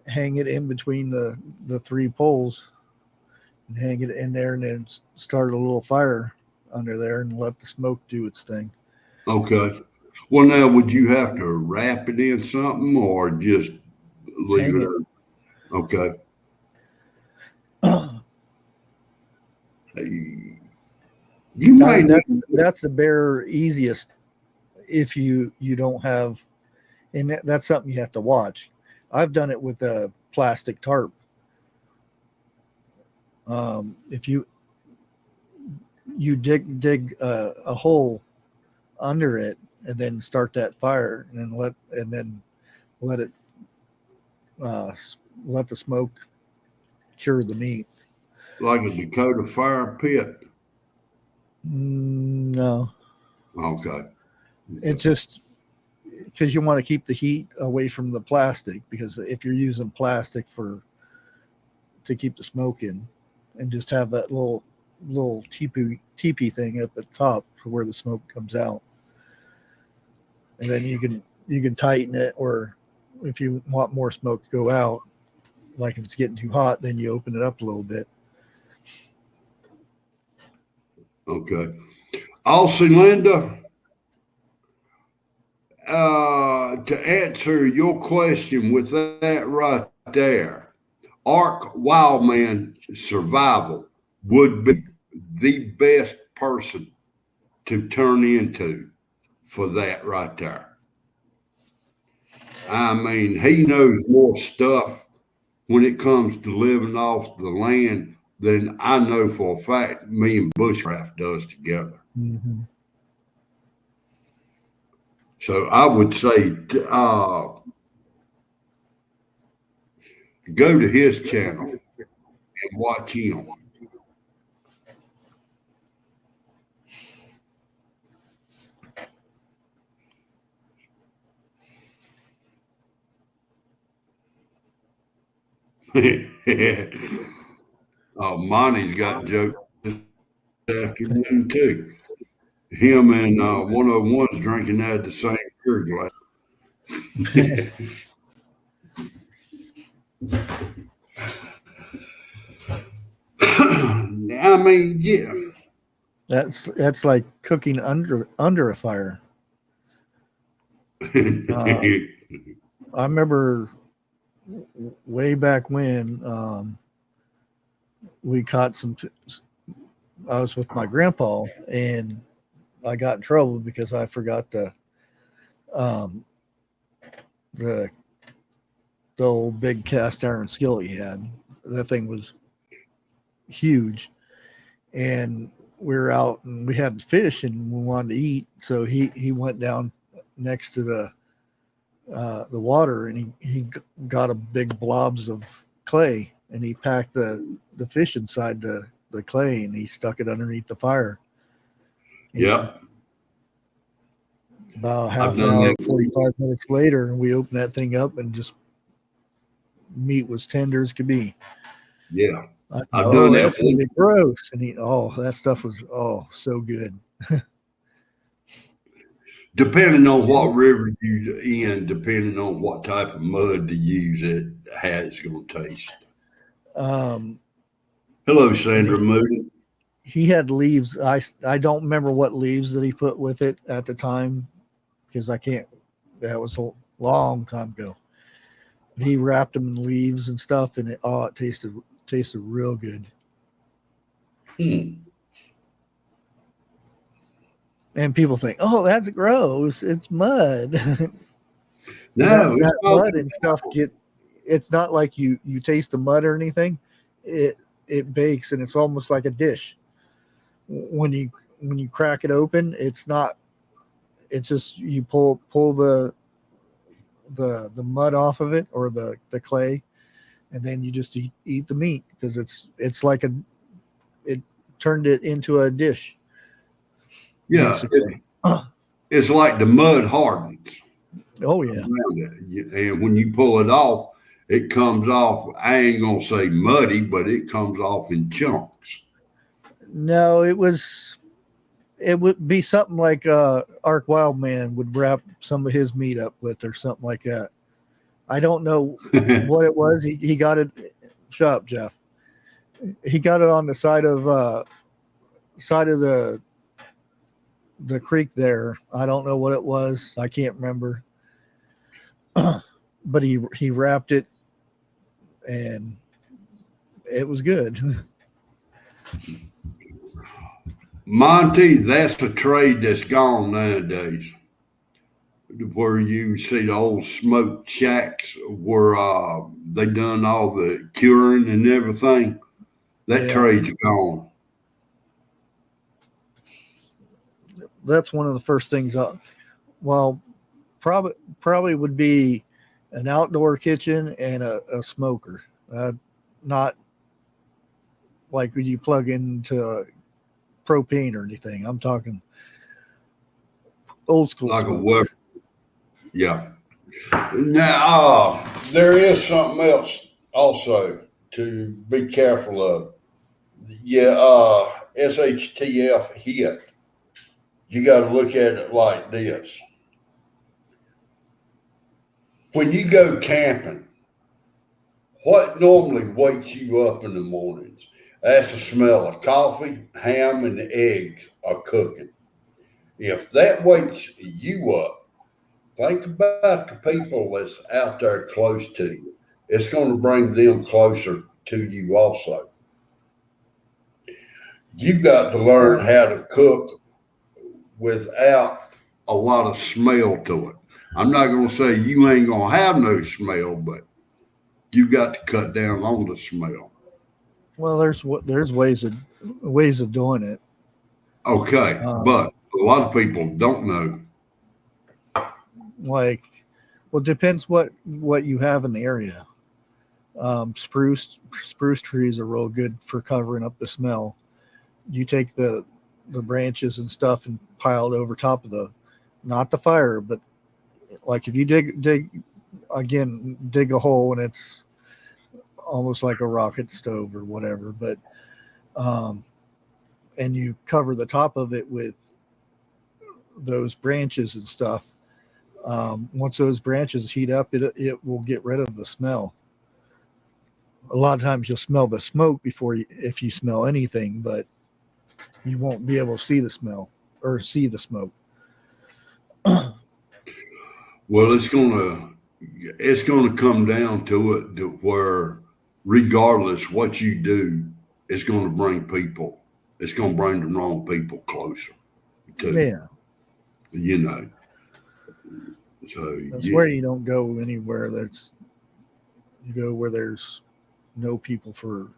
hang it in between the 3 poles and hang it in there and then start a little fire under there and let the smoke do its thing. Okay. Well, now, would you have to wrap it in something or just leave it? Okay. That's the bare easiest if you don't have, and that's something you have to watch. I've done it with a plastic tarp. If you dig a hole under it and then start that fire and then let it let the smoke cure the meat. Like a Dakota fire pit? No. Okay. It's just because you want to keep the heat away from the plastic, because if you're using plastic to keep the smoke in, and just have that little teepee thing up at the top where the smoke comes out, and then you can tighten it, or if you want more smoke to go out, like if it's getting too hot, then you open it up a little bit. Okay. Also, Linda, to answer your question with that right there, Ark Wildman Survival would be the best person to turn into for that right there. I mean, he knows more stuff when it comes to living off the land than I know for a fact me and Bushcraft does together. Mm-hmm. So I would say go to his channel and watch him. Oh, Monty's got jokes this afternoon too. Him and 101's drinking out of the same beer glass. I mean, yeah. That's like cooking under a fire. I remember way back when we caught some. I was with my grandpa, and I got in trouble because I forgot um, the old big cast iron skillet he had. That thing was huge, and we were out and we had fish and we wanted to eat. So he went down next to the water and he got a big blobs of clay and he packed the fish inside the clay and he stuck it underneath the fire. Yeah. About half an hour, 45 minutes later, we opened that thing up and just meat was tender as could be. Yeah. I've done that. That's gonna be gross. And that stuff was so good. Depending on what river you in, depending on what type of mud to use, how it's going to taste. Hello, Sandra Moody. He had leaves. I don't remember what leaves that he put with it at the time because I can't. That was a long time ago. But he wrapped them in leaves and stuff, and it tasted real good. And people think, "Oh, that's gross. It's mud." No, that mud and stuff it's not like you taste the mud or anything. It bakes and it's almost like a dish. When you crack it open, it's not. It's just you pull the mud off of it or the clay, and then you just eat the meat because it's like it turned it into a dish. Yeah, it's like the mud hardens. Oh yeah, and when you pull it off, it comes off. I ain't gonna say muddy, but it comes off in chunks. No, it would be something like Ark Wildman would wrap some of his meat up with or something like that. I don't know what it was. He got it. Shut up, Jeff. He got it on the side of the creek there. I don't know what it was. I can't remember. But he wrapped it and it was good. Monty, that's a trade that's gone nowadays. Where you see the old smoke shacks where they done all the curing and everything. That trade's gone. That's one of the first things. Probably would be an outdoor kitchen and a smoker. Not like when you plug into propane or anything. I'm talking old school. Like a Weber. Yeah. Now, there is something else also to be careful of. Yeah, SHTF hit. You got to look at it like this. When you go camping, what normally wakes you up in the mornings? That's the smell of coffee, ham, and eggs are cooking. If that wakes you up, think about the people that's out there close to you. It's going to bring them closer to you also. You've got to learn how to cook without a lot of smell to it. I'm not going to say you ain't going to have no smell, but you got to cut down on the smell. Well, there's ways of doing it. Okay, but a lot of people don't know. It depends what you have in the area. Spruce trees are real good for covering up the smell. You take the branches and stuff and pile it over top of not the fire, but like if you dig a hole and it's almost like a rocket stove or whatever, but and you cover the top of it with those branches and stuff. Once those branches heat up, it will get rid of the smell. A lot of times you'll smell the smoke if you smell anything, but you won't be able to see the smell or see the smoke. Well, it's gonna come down to it to where regardless what you do, it's going to bring the wrong people closer too. Yeah. You know. So That's where you don't go anywhere you go where there's no people for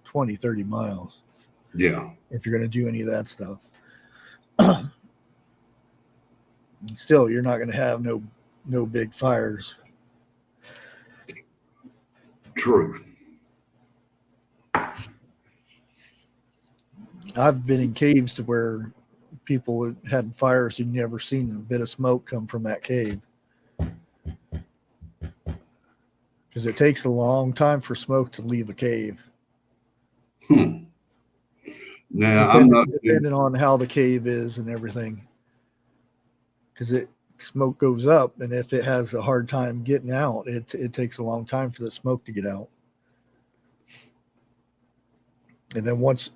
20, 30 miles. Yeah. If you're going to do any of that stuff. Still, you're not going to have no big fires. True. I've been in caves to where people had fires you'd never seen a bit of smoke come from that cave. Because it takes a long time for smoke to leave a cave. Now, I'm not depending on how the cave is and everything. Because smoke goes up, and if it has a hard time getting out, it takes a long time for the smoke to get out. And then once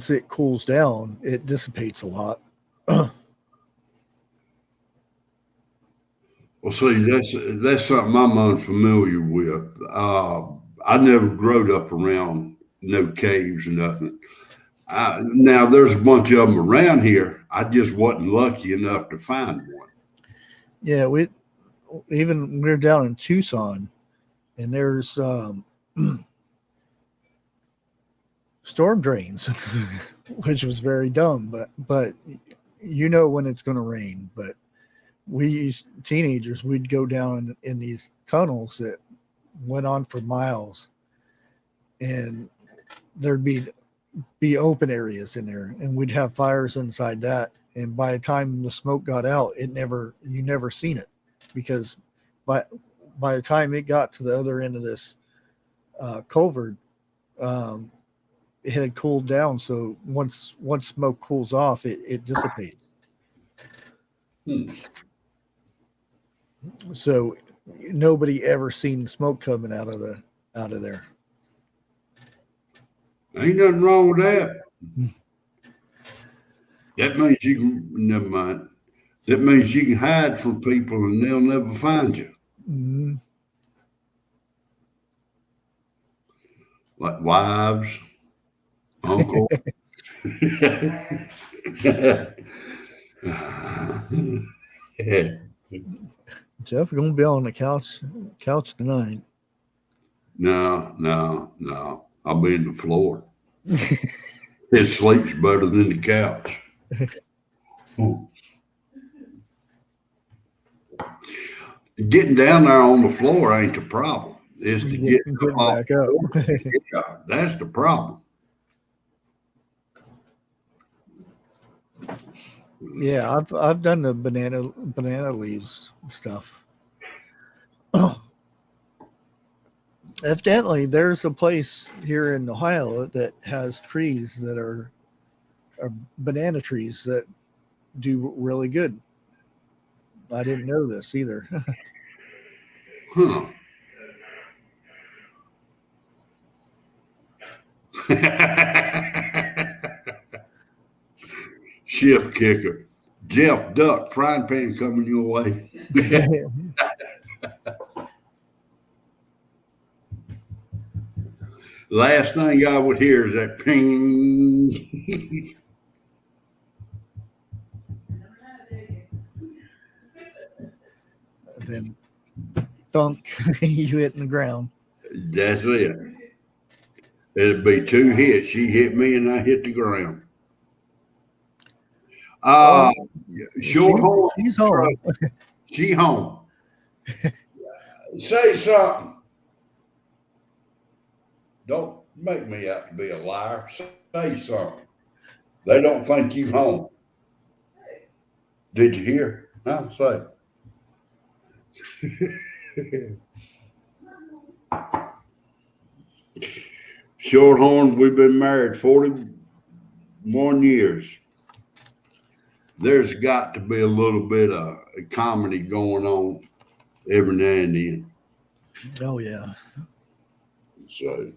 it cools down, it dissipates a lot. Well, see, that's something I'm unfamiliar with. I never growed up around no caves or nothing. Now, there's a bunch of them around here. I just wasn't lucky enough to find one. Yeah, we're down in Tucson, and there's storm drains, which was very dumb. But you know when it's going to rain. But teenagers, we'd go down in these tunnels that went on for miles, and there'd be open areas in there, and we'd have fires inside that. And by the time the smoke got out, you never seen it, because by the time it got to the other end of this culvert, it had cooled down. So once smoke cools off, it dissipates. So nobody ever seen smoke coming out of there. Ain't nothing wrong with that. That means you can, never mind. That means you can hide from people and they'll never find you. Mm-hmm. Like wives, uncle. Jeff, you're gonna be on the couch tonight. No. I'll be in the floor. It sleeps better than the couch. Getting down there on the floor ain't the problem. It's to get back up. Yeah, that's the problem. Yeah, I've done the banana leaves stuff. Evidently, there's a place here in Ohio that has trees that are banana trees that do really good. I didn't know this either. Huh. Shift kicker. Jeff, duck, frying pan coming your way. Last thing I would hear is that ping. Then thunk, you hit in the ground. That's it. It'd be two hits. She hit me and I hit the ground. Short horn. She's home. She home. Say something. Don't make me out to be a liar. Say something. They don't think you home. Did you hear? No, say. Shorthorn, we've been married 41 years. There's got to be a little bit of comedy going on every now and then. Oh yeah. So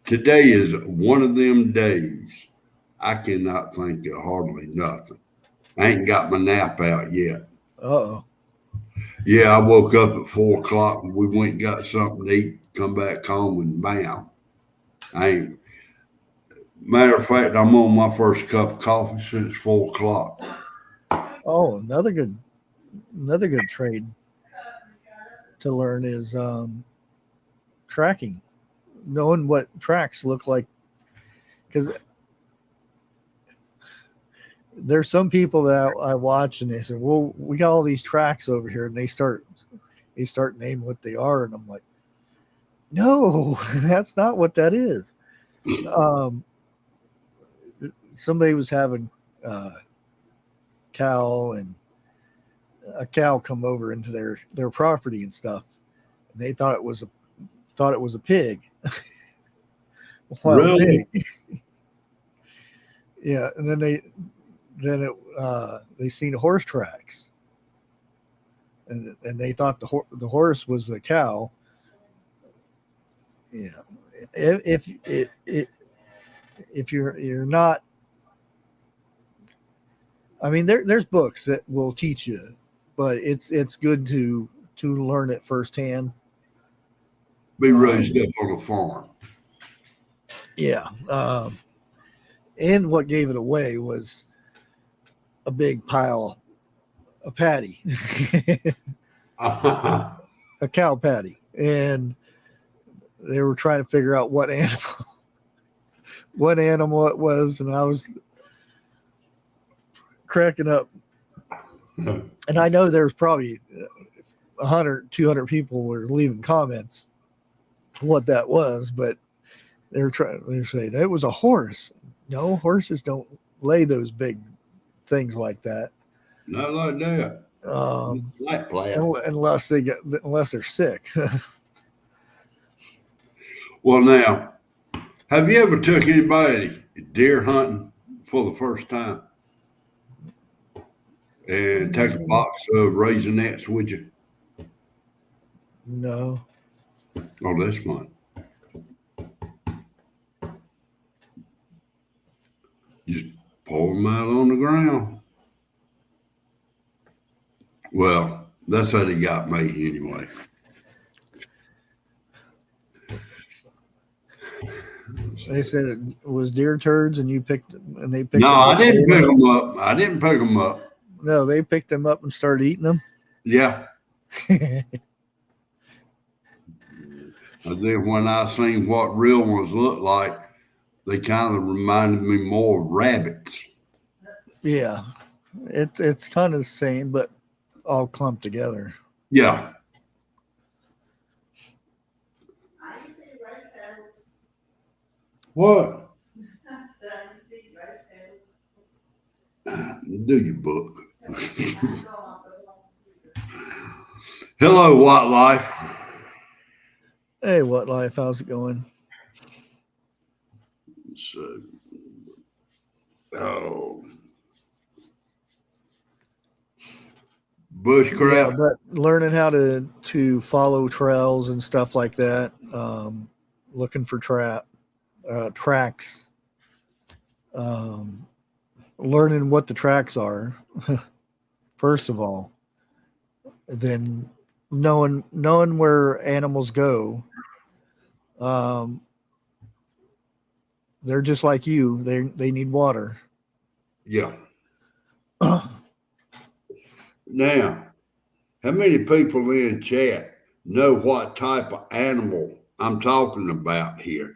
today is one of them days I cannot think of hardly nothing. I ain't got my nap out yet. Uh-oh. Yeah, I woke up at 4 o'clock and we went and got something to eat, come back home and bam. I ain't matter of fact, I'm on my first cup of coffee since 4 o'clock. Oh, another good trade to learn is tracking, knowing what tracks look like, because there's some people that I watch and they say, "Well, we got all these tracks over here," and they start naming what they are, and I'm like, "No, that's not what that is." Um, somebody was having cow and a cow come over into their property and stuff, and they thought it was a pig. Wild Really? pig. Yeah, and then they seen horse tracks, and they thought the horse was the cow. Yeah, if you're not, I mean, there's books that will teach you, but it's good to learn it firsthand. Be raised up on a farm. Yeah, and what gave it away was a big pile of patty, a cow patty, and they were trying to figure out what animal it was, and I was cracking up. And I know there's probably 100, 200 people were leaving comments what that was, but they're saying it was a horse. No, horses don't lay those big things like that. Not like that. Unless they're sick. Well, now, have you ever took anybody deer hunting for the first time and take a box of Raisinets with you? No. Oh, that's fun. Just pour them out on the ground. Well, that's how they got me anyway. They said it was deer turds, and they picked. No, them up. I didn't pick them up. I didn't pick them up. No, they picked them up and started eating them. Yeah. And then when I seen what real ones looked like, they kind of reminded me more of rabbits. Yeah, it's kind of the same, but all clumped together. Yeah. What? Do your book. Hello, What Life. Hey, What Life? How's it going? So, Bushcraft. Yeah, but learning how to follow trails and stuff like that. Looking for tracks. Learning what the tracks are, first of all. Then knowing where animals go. They're just like you. They need water. Yeah. Now, how many people in chat know what type of animal I'm talking about here?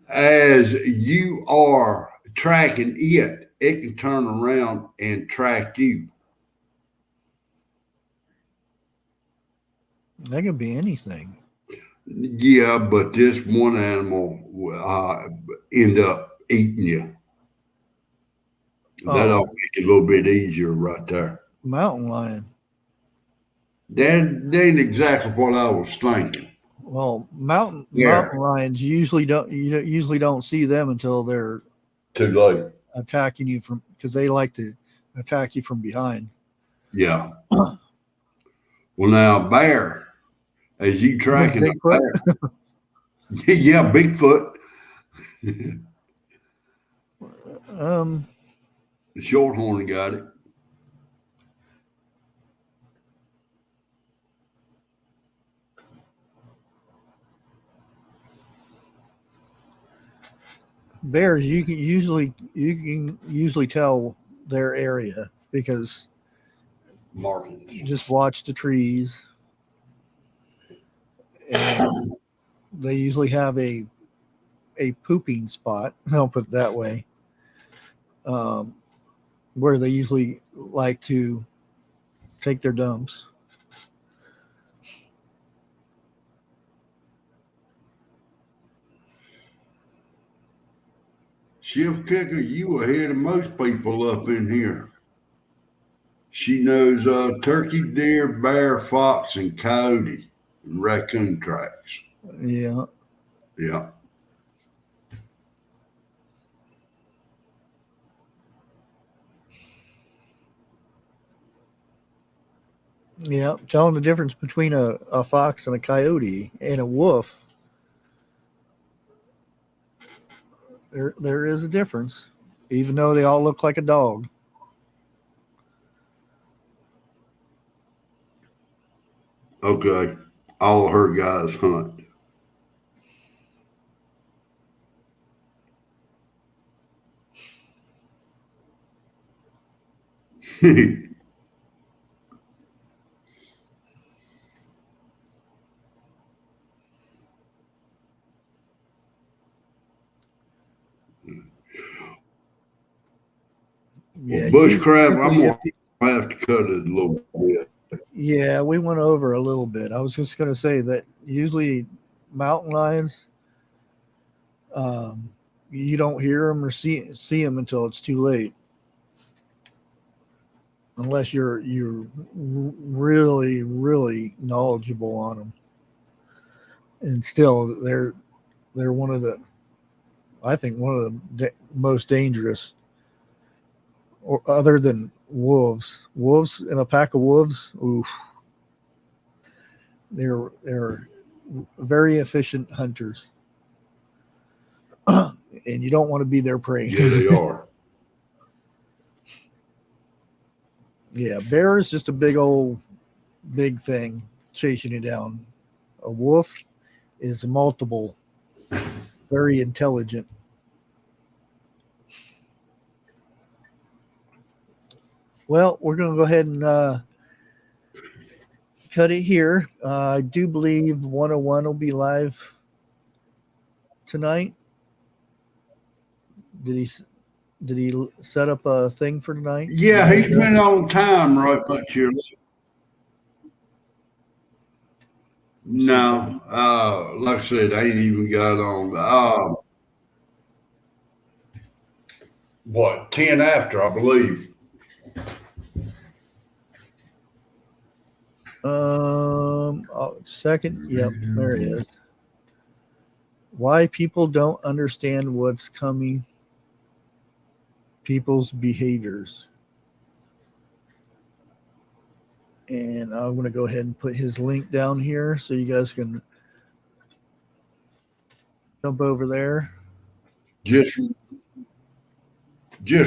As you are tracking it, it can turn around and track you. That could be anything. Yeah, but this one animal end up eating you. That'll make it a little bit easier right there. Mountain lion. That ain't exactly what I was thinking. Well, mountain lions usually don't see them until they're too late attacking you because they like to attack you from behind. Yeah. Well, now bear, as you tracking the bear, yeah, Bigfoot. The shorthorn got it. bears, you can usually tell their area because Markings. just watch the trees, and they usually have a pooping spot. I'll put it that way, where they usually like to take their dumps. Shift Kicker, you ahead of most people up in here. She knows turkey, deer, bear, fox, and coyote, and raccoon tracks. Yeah. Yeah. Yeah, telling the difference between a fox and a coyote and a wolf. There is a difference, even though they all look like a dog. Okay. All of her guys hunt. Yeah, Bushcraft, I'm typically, going to have to cut it a little bit. yeah, we went over a little bit. I was just going to say that usually mountain lions, you don't hear them or see them until it's too late, unless you're really knowledgeable on them. And still, they're one of the, I think, one of the most dangerous, or other than wolves. Wolves in a pack of wolves, oof. They're very efficient hunters, and you don't want to be their prey. Yeah, they are. Yeah, bear is just a big thing chasing you down. A wolf is multiple, very intelligent. Well, we're going to go ahead and cut it here. I do believe 101 will be live tonight. Did he set up a thing for tonight? Yeah, he's been on time right much here. No, like I said, I ain't even got on. What, 10 after, I believe. Second. Yep, there it is. Why people don't understand what's coming. People's behaviors. And I'm going to go ahead and put his link down here so you guys can jump over there. Just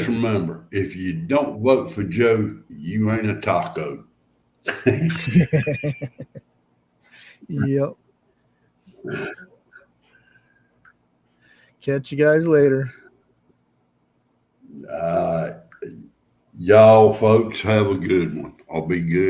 remember, if you don't vote for Joe, you ain't a taco. Yep. Catch you guys later. Y'all folks have a good one. I'll be good.